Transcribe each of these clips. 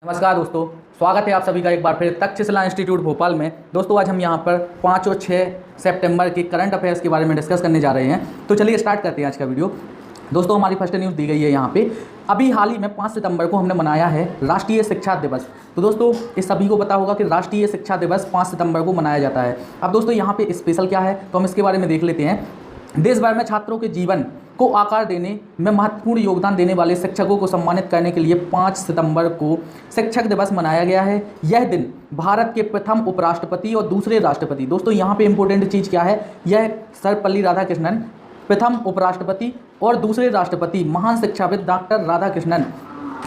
नमस्कार दोस्तों, स्वागत है आप सभी का एक बार फिर तक्षशिला इंस्टीट्यूट भोपाल में। दोस्तों आज हम यहाँ पर 5 और 6 सितंबर के करंट अफेयर्स के बारे में डिस्कस करने जा रहे हैं। तो चलिए स्टार्ट करते हैं आज का वीडियो। दोस्तों हमारी फर्स्ट न्यूज़ दी गई है यहाँ पे। अभी हाल ही में 5 सितंबर को हमने मनाया है राष्ट्रीय शिक्षा दिवस। तो दोस्तों इस सभी को पता होगा कि राष्ट्रीय शिक्षा दिवस 5 सितंबर को मनाया जाता है। अब दोस्तों यहाँ पे स्पेशल क्या है तो हम इसके बारे में देख लेते हैं। देश भर में छात्रों के जीवन को आकार देने में महत्वपूर्ण योगदान देने वाले शिक्षकों को सम्मानित करने के लिए 5 सितंबर को शिक्षक दिवस मनाया गया है। यह दिन भारत के प्रथम उपराष्ट्रपति और दूसरे राष्ट्रपति, दोस्तों यहाँ पे इंपॉर्टेंट चीज़ क्या है, यह सर्वपल्ली राधाकृष्णन प्रथम उपराष्ट्रपति और दूसरे राष्ट्रपति महान शिक्षाविद डॉक्टर राधाकृष्णन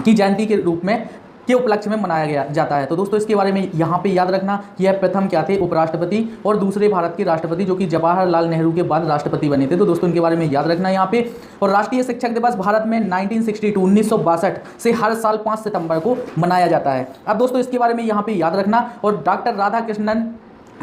की जयंती के रूप में के उपलक्ष्य में मनाया जाता है। तो दोस्तों इसके बारे में यहाँ पे याद रखना, यह प्रथम क्या थे, उपराष्ट्रपति, और दूसरे भारत के राष्ट्रपति जो कि जवाहरलाल नेहरू के बाद राष्ट्रपति बने थे। तो दोस्तों इनके बारे में याद रखना यहाँ पे। और राष्ट्रीय शिक्षक दिवस भारत में 1962 से हर साल 5 सितंबर को मनाया जाता है। अब दोस्तों इसके बारे में यहाँ पे याद रखना। और डॉक्टर राधाकृष्णन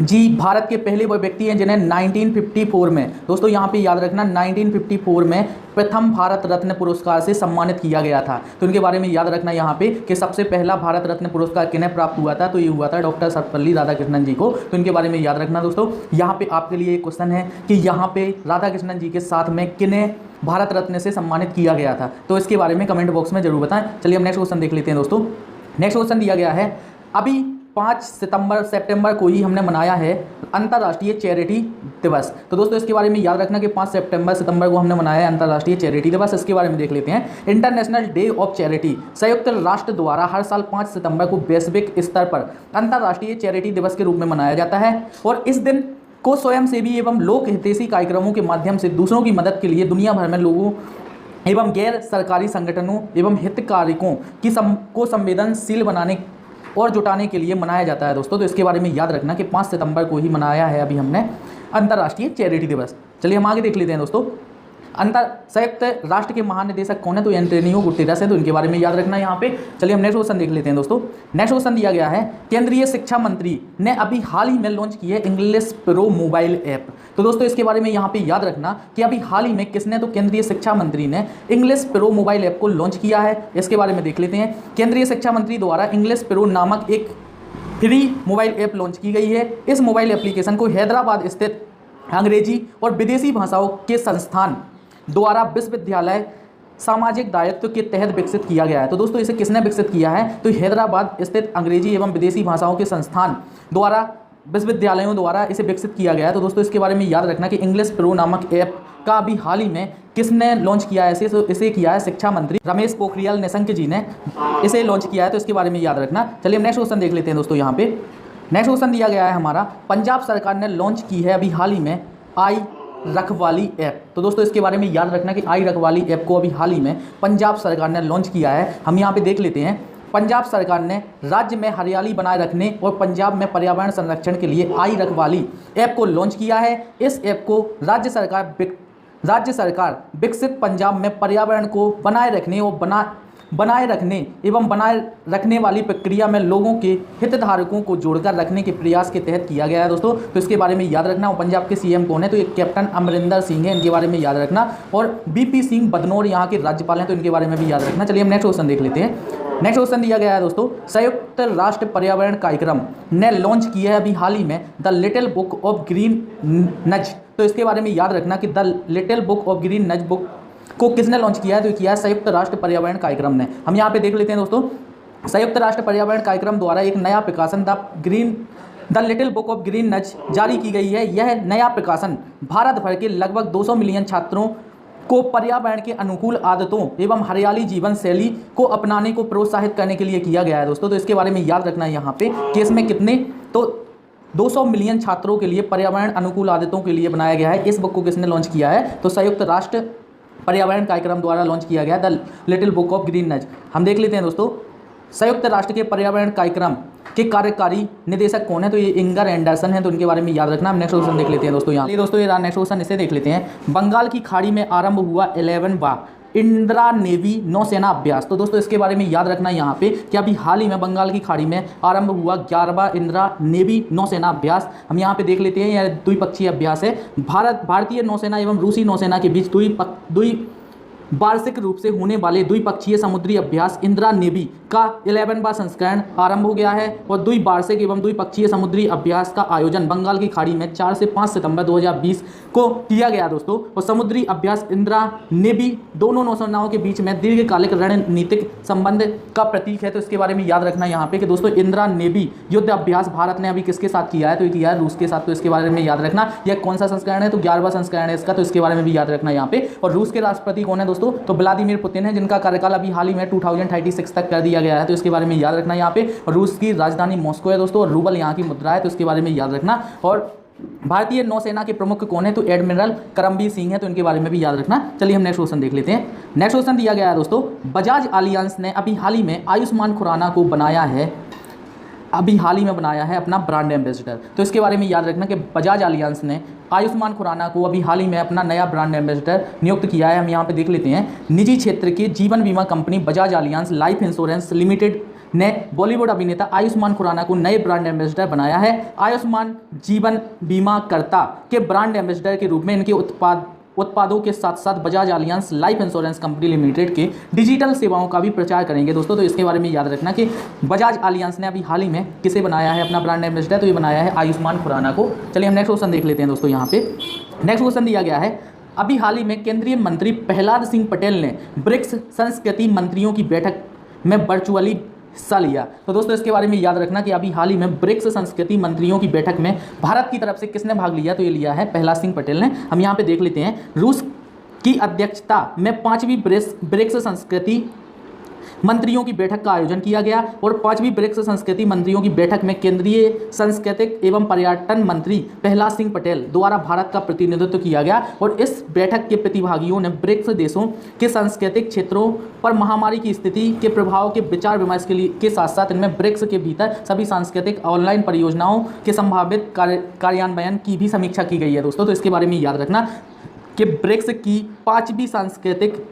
जी भारत के पहले वो व्यक्ति हैं जिन्हें 1954 में, दोस्तों यहाँ पे याद रखना, 1954 में प्रथम भारत रत्न पुरस्कार से सम्मानित किया गया था। तो इनके बारे में याद रखना यहाँ पे कि सबसे पहला भारत रत्न पुरस्कार किन्हें प्राप्त हुआ था, तो ये हुआ था डॉक्टर सर्वपल्ली राधाकृष्णन जी को। तो इनके बारे में याद रखना दोस्तों। यहाँ पे आपके लिए एक क्वेश्चन है कि यहाँ पे राधाकृष्णन जी के साथ में किन्हें भारत रत्न से सम्मानित किया गया था, तो इसके बारे में कमेंट बॉक्स में जरूर बताएं। चलिए हम नेक्स्ट क्वेश्चन देख लेते हैं दोस्तों। नेक्स्ट क्वेश्चन दिया गया है, अभी 5 सितंबर को ही हमने मनाया है अंतर्राष्ट्रीय चैरिटी दिवस। तो दोस्तों इसके बारे में याद रखना कि 5 सितंबर को हमने मनाया है अंतर्राष्ट्रीय चैरिटी दिवस। इसके बारे में देख लेते हैं। इंटरनेशनल डे ऑफ चैरिटी संयुक्त राष्ट्र द्वारा हर साल 5 सितंबर को वैश्विक स्तर पर अंतर्राष्ट्रीय चैरिटी दिवस के रूप में मनाया जाता है। और इस दिन को स्वयंसेवी एवं लोक हितैषी कार्यक्रमों के माध्यम से दूसरों की मदद के लिए दुनिया भर में लोगों एवं गैर सरकारी संगठनों एवं हितधारकों को संवेदनशील बनाने और जुटाने के लिए मनाया जाता है दोस्तों। तो इसके बारे में याद रखना कि 5 सितंबर को ही मनाया है अभी हमने अंतर्राष्ट्रीय चैरिटी दिवस। चलिए हम आगे देख लेते हैं दोस्तों। संयुक्त राष्ट्र के महानिदेशक कौन है, तो एंटोनियो गुटेरेस है। तो इनके बारे में याद रखना यहाँ पे। चलिए हम नेक्स्ट क्वेश्चन देख लेते हैं दोस्तों। नेक्स्ट क्वेश्चन दिया गया है, केंद्रीय शिक्षा मंत्री ने अभी हाल ही में लॉन्च की है इंग्लिश प्रो मोबाइल ऐप। तो दोस्तों इसके बारे में यहाँ पे याद रखना कि अभी हाल ही में किसने, तो केंद्रीय शिक्षा मंत्री ने इंग्लिश प्रो मोबाइल ऐप को लॉन्च किया है। इसके बारे में देख लेते हैं। केंद्रीय शिक्षा मंत्री द्वारा इंग्लिश प्रो नामक एक फ्री मोबाइल ऐप लॉन्च की गई है। इस मोबाइल एप्लीकेशन को हैदराबाद स्थित अंग्रेजी और विदेशी भाषाओं के संस्थान द्वारा विश्वविद्यालय सामाजिक दायित्व के तहत विकसित किया गया है। तो दोस्तों इसे किसने विकसित किया है, तो हैदराबाद स्थित अंग्रेजी एवं विदेशी भाषाओं के संस्थान द्वारा विश्वविद्यालयों द्वारा इसे विकसित किया गया है। तो दोस्तों इसके बारे में याद रखना कि इंग्लिश प्रो नामक ऐप का अभी हाल ही में किसने लॉन्च किया है, इसे किया है शिक्षा मंत्री रमेश पोखरियाल निशंक जी ने इसे लॉन्च किया है। तो इसके बारे में याद रखना। चलिए हम नेक्स्ट क्वेश्चन देख लेते हैं दोस्तों। यहाँ पे नेक्स्ट क्वेश्चन दिया गया है हमारा, पंजाब सरकार ने लॉन्च की है अभी हाल ही में आई रखवाली ऐप। तो दोस्तों इसके बारे में याद रखना कि आई रखवाली ऐप को अभी हाल ही में पंजाब सरकार ने लॉन्च किया है। हम यहाँ पे देख लेते हैं। पंजाब सरकार ने राज्य में हरियाली बनाए रखने और पंजाब में पर्यावरण संरक्षण के लिए आई रखवाली ऐप को लॉन्च किया है। इस ऐप को राज्य सरकार विकसित पंजाब में पर्यावरण को बनाए रखने और बनाए रखने वाली प्रक्रिया में लोगों के हितधारकों को जोड़कर रखने के प्रयास के तहत किया गया है दोस्तों। तो इसके बारे में याद रखना। और पंजाब के सीएम कौन है, तो ये कैप्टन अमरिंदर सिंह है। इनके बारे में याद रखना। और बीपी सिंह बदनौर यहाँ के राज्यपाल हैं, तो इनके बारे में भी याद रखना। चलिए हम नेक्स्ट क्वेश्चन देख लेते हैं। नेक्स्ट क्वेश्चन दिया गया है दोस्तों, संयुक्त राष्ट्र पर्यावरण कार्यक्रम ने लॉन्च किया है अभी हाल ही में the little book of green नज। तो इसके बारे में याद रखना कि the little book of green नज बुक को किसने लॉन्च किया है, तो किया है संयुक्त राष्ट्र पर्यावरण कार्यक्रम ने। हम यहाँ पे देख लेते हैं दोस्तों। संयुक्त राष्ट्र पर्यावरण कार्यक्रम द्वारा एक नया प्रकाशन the little book of green नज जारी की गई है। यह नया प्रकाशन भारत भर के लगभग 200 मिलियन छात्रों को पर्यावरण के अनुकूल आदतों एवं हरियाली जीवन शैली को अपनाने को प्रोत्साहित करने के लिए किया गया है दोस्तों। तो इसके बारे में याद रखना है यहाँ पे कि इसमें कितने, तो 200 मिलियन छात्रों के लिए पर्यावरण अनुकूल आदतों के लिए बनाया गया है। इस बुक को किसने लॉन्च किया है, तो संयुक्त राष्ट्र पर्यावरण कार्यक्रम द्वारा लॉन्च किया गया the little book of green नज। हम देख लेते हैं दोस्तों। संयुक्त राष्ट्र के पर्यावरण कार्यक्रम के कार्यकारी निदेशक कौन है, तो ये इंगर एंडरसन है। तो उनके बारे में याद रखना। हम नेक्स्ट क्वेश्चन देख लेते हैं दोस्तों। यहाँ दोस्तों ये नेक्स्ट क्वेश्चन इसे देख लेते हैं। बंगाल की खाड़ी में आरंभ हुआ 11वां इंदिरा नेवी नौसेना अभ्यास। तो दोस्तों इसके बारे में याद रखना यहाँ पे कि अभी हाल ही में बंगाल की खाड़ी में आरंभ हुआ 11वां इंदिरा नेवी नौसेना अभ्यास। हम यहाँ पे देख लेते हैं। यह द्विपक्षीय अभ्यास है। भारतीय नौसेना एवं रूसी नौसेना के बीच वार्षिक रूप से होने वाले द्विपक्षीय समुद्री अभ्यास इंदिरा नेवी का 11वां संस्करण आरंभ हो गया है और द्विवार्षिक एवं द्विपक्षीय समुद्री अभ्यास का आयोजन बंगाल की खाड़ी में 4 से 5 सितंबर 2020 को किया गया दोस्तों। और समुद्री अभ्यास इंदिरा नेवी दोनों नौसेनाओं के बीच में दीर्घकालिक रणनीतिक संबंध का प्रतीक है। तो इसके बारे में याद रखना यहाँ पे कि दोस्तों इंदिरा नेवी युद्ध अभ्यास भारत ने अभी किसके साथ किया है, तो ये किया है रूस के साथ। तो इसके बारे में याद रखना। यह कौन सा संस्करण है, तो 11वां संस्करण है इसका, तो इसके बारे में भी याद रखना यहाँ पे। और रूस के राष्ट्रपति कौन है दोस्तों, तो व्लादिमीर पुतिन है, जिनका कार्यकाल अभी हाल ही में 2036 तक कर दिया गया है। तो इसके बारे में याद रखना यहाँ पे। और रूस की राजधानी मॉस्को है दोस्तों, और रूबल यहाँ की मुद्रा है, तो इसके बारे में याद रखना। और भारतीय नौसेना के प्रमुख कौन है, तो एडमिरल करमबीर सिंह है, तो इनके बारे में भी याद रखना। चलिए हम नेक्स्ट क्वेश्चन देख लेते हैं। नेक्स्ट क्वेश्चन दिया गया है दोस्तों, बजाज एलियांस ने अभी हाल ही में आयुष्मान खुराना को बनाया है, अभी हाल ही में बनाया है अपना ब्रांड एम्बेसडर। तो इसके बारे में याद रखना कि बजाज एलियांस ने आयुष्मान खुराना को अभी हाल ही में अपना नया ब्रांड एम्बेसडर नियुक्त किया है। हम यहाँ पे देख लेते हैं। निजी क्षेत्र की जीवन बीमा company Bajaj Alliance life insurance limited ने बॉलीवुड अभिनेता आयुष्मान खुराना को नए ब्रांड एम्बेसडर बनाया है। आयुष्मान जीवन बीमा कर्ता के ब्रांड एम्बेसडर के रूप में इनके उत्पादों के साथ साथ Bajaj Alliance life insurance company limited के डिजिटल सेवाओं का भी प्रचार करेंगे दोस्तों। तो इसके बारे में याद रखना कि बजाज एलियांस ने अभी हाल ही में किसे बनाया है अपना ब्रांड एम्बेसडर, तो ये बनाया है आयुष्मान खुराना को। चलिए हम नेक्स्ट क्वेश्चन देख लेते हैं दोस्तों। यहाँ पे नेक्स्ट क्वेश्चन दिया गया है, अभी हाल ही में केंद्रीय मंत्री प्रहलाद सिंह पटेल ने ब्रिक्स संस्कृति मंत्रियों की बैठक में वर्चुअली हिस्सा लिया। तो दोस्तों इसके बारे में याद रखना कि अभी हाल ही में ब्रिक्स संस्कृति मंत्रियों की बैठक में भारत की तरफ से किसने भाग लिया, तो ये लिया है प्रहलाद सिंह पटेल ने। हम यहाँ पे देख लेते हैं। रूस की अध्यक्षता में 5वीं ब्रिक्स संस्कृति मंत्रियों की बैठक का आयोजन किया गया और 5वीं ब्रिक्स संस्कृति मंत्रियों की बैठक में केंद्रीय सांस्कृतिक एवं पर्यटन मंत्री प्रहलाद सिंह पटेल द्वारा भारत का प्रतिनिधित्व किया गया। और इस बैठक के प्रतिभागियों ने ब्रिक्स देशों के सांस्कृतिक क्षेत्रों पर महामारी की स्थिति के प्रभाव के विचार विमर्श के साथ साथ इनमें ब्रिक्स के भीतर सभी सांस्कृतिक ऑनलाइन परियोजनाओं के संभावित कार्यान्वयन की भी समीक्षा की गई है दोस्तों। तो इसके बारे में याद रखना कि ब्रिक्स की 5वीं सांस्कृतिक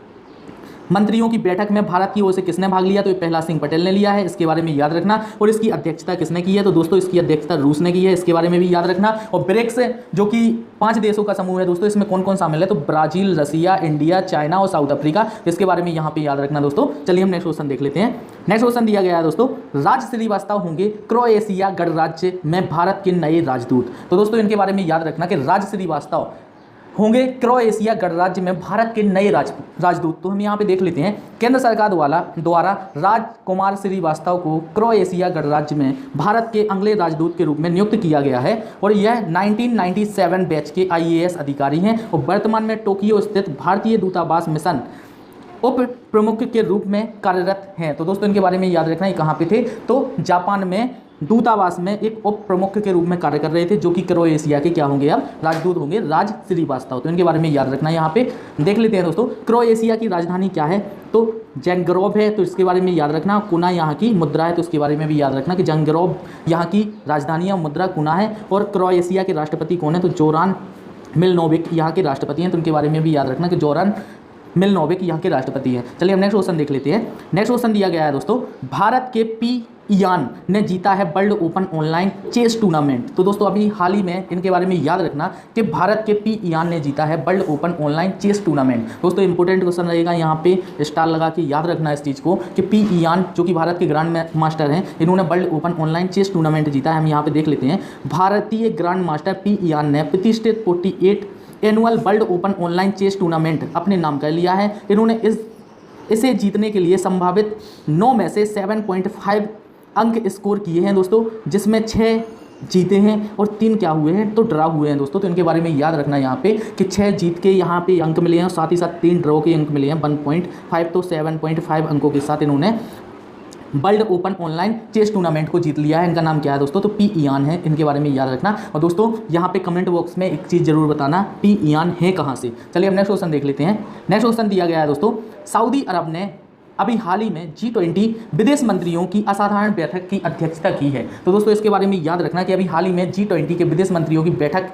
मंत्रियों की बैठक में भारत की ओर से किसने भाग लिया, तो ये प्रहलाद सिंह पटेल ने लिया है। इसके बारे में याद रखना। और इसकी अध्यक्षता किसने की है, तो दोस्तों इसकी अध्यक्षता रूस ने की है। इसके बारे में भी याद रखना। और ब्रिक्स जो कि 5 देशों का समूह है दोस्तों, इसमें कौन कौन शामिल है, तो ब्राजील, रसिया, इंडिया, चाइना और साउथ अफ्रीका। इसके बारे में यहाँ पे याद रखना दोस्तों। चलिए हम नेक्स्ट क्वेश्चन देख लेते हैं। नेक्स्ट क्वेश्चन दिया गया है दोस्तों, राज श्रीवास्तव होंगे क्रोएशिया गणराज्य में भारत के नए राजदूत। तो दोस्तों इनके बारे में याद रखना कि राज श्रीवास्तव होंगे क्रोएशिया गणराज्य में भारत के नए राजदूत। तो हम यहाँ पे देख लेते हैं। केंद्र सरकार द्वारा राजकुमार श्रीवास्तव को क्रोएशिया गणराज्य में भारत के अगले राजदूत के रूप में नियुक्त किया गया है। और यह 1997 बैच के IAS अधिकारी हैं और वर्तमान में टोक्यो स्थित भारतीय दूतावास मिशन उप प्रमुख के रूप में कार्यरत हैं। तो दोस्तों इनके बारे में याद रखना, ये कहाँ पे थे, तो जापान में दूतावास में एक उप प्रमुख के रूप में कार्य कर रहे थे, जो कि क्रोएशिया के क्या होंगे, अब राजदूत होंगे, राज श्रीवास्तव। तो इनके बारे में याद रखना। यहाँ पे देख लेते हैं दोस्तों। क्रोएशिया की राजधानी क्या है, तो जंग्रेब है, तो इसके बारे में याद रखना। कुना यहाँ की मुद्रा है, तो इसके बारे में भी याद रखना कि जंग्रेब यहाँ की राजधानी है, मुद्रा कुना है। और क्रोएशिया के राष्ट्रपति कौन है, तो जोरान मिलनोविक यहाँ के राष्ट्रपति हैं। तो उनके बारे में भी याद रखना कि जोरान मिलनोविक यहाँ के राष्ट्रपति हैं। चलिए हम नेक्स्ट क्वेश्चन देख लेते हैं। नेक्स्ट क्वेश्चन दिया गया है दोस्तों, भारत के पी इयान ने जीता है world open online chess tournament. तो दोस्तों अभी हाल ही में इनके बारे में याद रखना कि भारत के पी इयान ने जीता है world open online chess tournament. दोस्तों इंपॉर्टेंट क्वेश्चन रहेगा, यहाँ पे स्टार लगा के याद रखना इस चीज़ को कि पी इयान जो कि भारत के ग्रैंड मास्टर हैं, इन्होंने world open online chess tournament जीता है। हम यहाँ पे देख लेते हैं। भारतीय ग्रैंड मास्टर पी इयान ने प्रतिष्ठित 48 annual world open online chess tournament अपने नाम कर लिया है। इन्होंने इसे जीतने के लिए संभावित 9 में से 7.5 अंक स्कोर किए हैं दोस्तों, जिसमें 6 जीते हैं और 3 क्या हुए हैं, तो ड्रा हुए हैं दोस्तों। तो इनके बारे में याद रखना यहाँ पे कि 6 जीत के यहाँ पे अंक मिले हैं, साथ ही साथ 3 ड्रॉ के अंक मिले हैं 1.5, तो 7.5 अंकों के साथ इन्होंने world open online chess tournament को जीत लिया है। इनका नाम क्या है दोस्तों, तो पी इयान है। इनके बारे में याद रखना। और दोस्तों यहाँ पे कमेंट बॉक्स में एक चीज़ जरूर बताना, पी इयान है कहाँ से। चलिए हम नेक्स्ट क्वेश्चन देख लेते हैं। नेक्स्ट क्वेश्चन दिया गया है दोस्तों, सऊदी अरब ने अभी हाल ही में G20 विदेश मंत्रियों की असाधारण बैठक की अध्यक्षता की है। तो दोस्तों इसके बारे में याद रखना कि अभी हाल ही में G20 के विदेश मंत्रियों की बैठक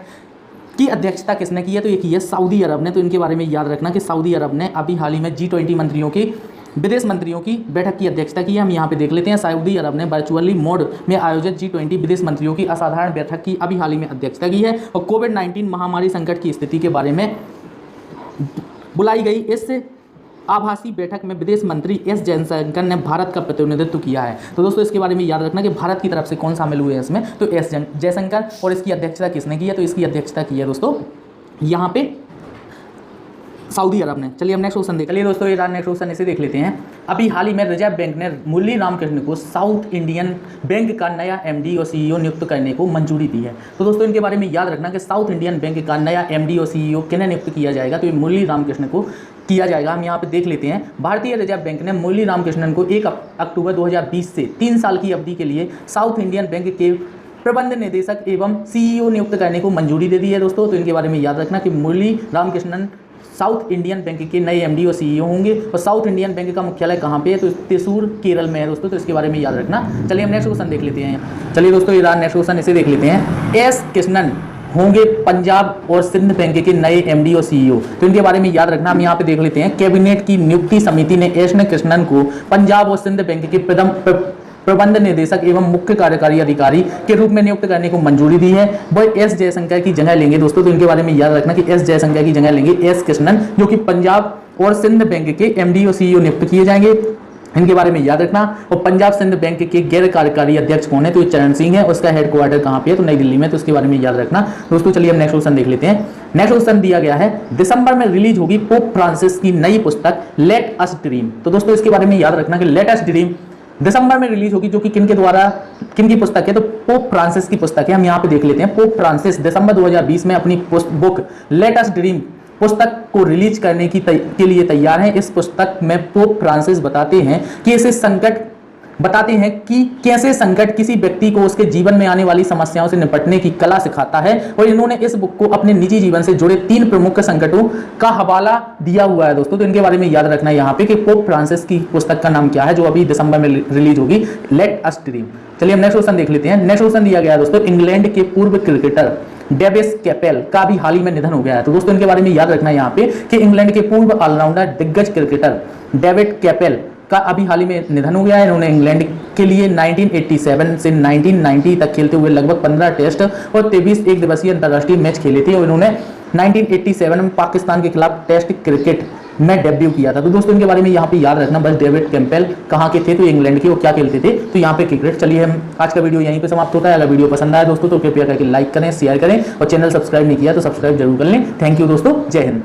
की अध्यक्षता किसने की है, तो ये की है सऊदी अरब ने। तो इनके बारे में याद रखना कि सऊदी अरब ने अभी हाल ही में G20 मंत्रियों की विदेश मंत्रियों की बैठक की अध्यक्षता की है। हम यहाँ पे देख लेते हैं। सऊदी अरब ने वर्चुअली मोड में आयोजित G20 विदेश मंत्रियों की असाधारण बैठक की अभी हाल ही में अध्यक्षता की है और कोविड-19 महामारी संकट की स्थिति के बारे में बुलाई गई इस आभासी बैठक में विदेश मंत्री एस जयशंकर ने भारत का प्रतिनिधित्व किया है। तो दोस्तों इसके बारे में याद रखना कि भारत की तरफ से कौन शामिल हुए हैं इसमें, तो एस जयशंकर। और इसकी अध्यक्षता किसने की है, तो इसकी अध्यक्षता की है दोस्तों यहाँ पे सऊदी अरब ने। चलिए हम नेक्स्ट क्वेश्चन देख, चलिए दोस्तों ये नेक्स्ट क्वेश्चन इसे देख लेते हैं। अभी हाल ही में रिजर्व बैंक ने मुरली रामकृष्ण को साउथ इंडियन बैंक का नया एमडी और सीईओ नियुक्त करने को मंजूरी दी है। तो दोस्तों इनके बारे में याद रखना कि साउथ इंडियन बैंक का नया एमडी और सीईओ किन्हें नियुक्त किया जाएगा, तो ये मुरली रामकृष्ण को किया जाएगा। हम यहाँ पे देख लेते हैं। भारतीय रिजर्व बैंक ने मुरली रामकृष्णन को 1 अक्टूबर 2020 से 3 साल की अवधि के लिए साउथ इंडियन बैंक के प्रबंध निदेशक एवं सीईओ नियुक्त करने को मंजूरी दे दी है दोस्तों। तो इनके बारे में याद रखना कि मुरली रामकृष्णन साउथ इंडियन बैंक के नए एमडी और सीईओ होंगे। और साउथ इंडियन बैंक का मुख्यालय कहाँ पे है, तो त्रिशूर केरल में है दोस्तों। तो इसके बारे में याद रखना। चलिए हम नेक्स्ट क्वेश्चन देख लेते हैं। चलिए दोस्तों ये नेक्स्ट क्वेश्चन इसे देख लेते हैं। एस कृष्णन होंगे पंजाब और सिंध बैंक के नए एमडी और सीईओ। तो इनके बारे में याद रखना। हम यहाँ पे देख लेते हैं। कैबिनेट की नियुक्ति समिति ने एस कृष्णन को पंजाब और सिंध बैंक के प्रबंध निदेशक एवं मुख्य कार्यकारी अधिकारी के रूप में नियुक्त करने को मंजूरी दी है। वह एस जयशंकर की जगह लेंगे दोस्तों। तो इनके बारे में याद रखना कि एस जयशंकर की जगह लेंगे एस कृष्णन, जो कि पंजाब और सिंध बैंक के एमडी और सीईओ नियुक्त किए जाएंगे। इनके बारे में याद रखना। और पंजाब सिंध बैंक के गैर कार्यकारी अध्यक्ष कौन है, तो चरण सिंह है। उसका हेडक्वार्टर कहाँ पे है, तो नई दिल्ली में। तो इसके बारे में याद रखना दोस्तों। चलिए हम नेक्स्ट क्वेश्चन देख लेते हैं। नेक्स्ट क्वेश्चन दिया गया है, दिसंबर में रिलीज होगी पोप फ्रांसिस की नई पुस्तक लेट अस ड्रीम। तो दोस्तों इसके बारे में याद रखना कि लेट अस ड्रीम दिसंबर में रिलीज होगी, जो कि किन के द्वारा, किन की पुस्तक है, तो पोप फ्रांसिस की पुस्तक है। हम यहाँ पे देख लेते हैं। पोप फ्रांसिस दिसंबर 2020 में अपनी बुक लेट अस ड्रीम पुस्तक को रिलीज करने के लिए तैयार हैं। इस पुस्तक में पोप फ्रांसिस बताते हैं कि कैसे संकट किसी व्यक्ति को उसके जीवन में आने वाली समस्याओं से निपटने की कला सिखाता है। और इन्होंने इस बुक को अपने निजी जीवन से जुड़े 3 प्रमुख संकटों का हवाला दिया हुआ है दोस्तों। तो इनके बारे में याद रखना है यहाँ पे कि पोप फ्रांसिस की पुस्तक का नाम क्या है, जो अभी दिसंबर में रिलीज होगी, लेट अस ड्रीम। चलिए हम नेक्स्ट क्वेश्चन देख लेते हैं। नेक्स्ट क्वेश्चन दिया गया है दोस्तों, इंग्लैंड के पूर्व क्रिकेटर डेविस कैपेल का भी हाल ही में निधन हो गया है। तो दोस्तों इनके बारे में याद रखना है यहाँ पे कि इंग्लैंड के पूर्व ऑलराउंडर दिग्गज क्रिकेटर डेविड कैपेल का अभी हाल ही में निधन हो गया है। इन्होंने इंग्लैंड के लिए 1987 से 1990 तक खेलते हुए लगभग 15 टेस्ट और 23 एक दिवसीय अंतर्राष्ट्रीय मैच खेले थे। और इन्होंने 1987 में पाकिस्तान के खिलाफ टेस्ट क्रिकेट में डेब्यू किया था। तो दोस्तों इनके बारे में यहाँ पे याद रखना बस। डेविड कैम्पेल कहाँ के थे, तो इंग्लैंड के, और क्या खेलते थे, तो यहाँ पे क्रिकेट। चलिए हम आज का वीडियो यहीं पे समाप्त होता है। अगर वीडियो पसंद आया दोस्तों तो कृपया करके लाइक करें, शेयर करें, और चैनल सब्सक्राइब नहीं किया तो सब्सक्राइब जरूर कर लें। थैंक यू दोस्तों, जय हिंद।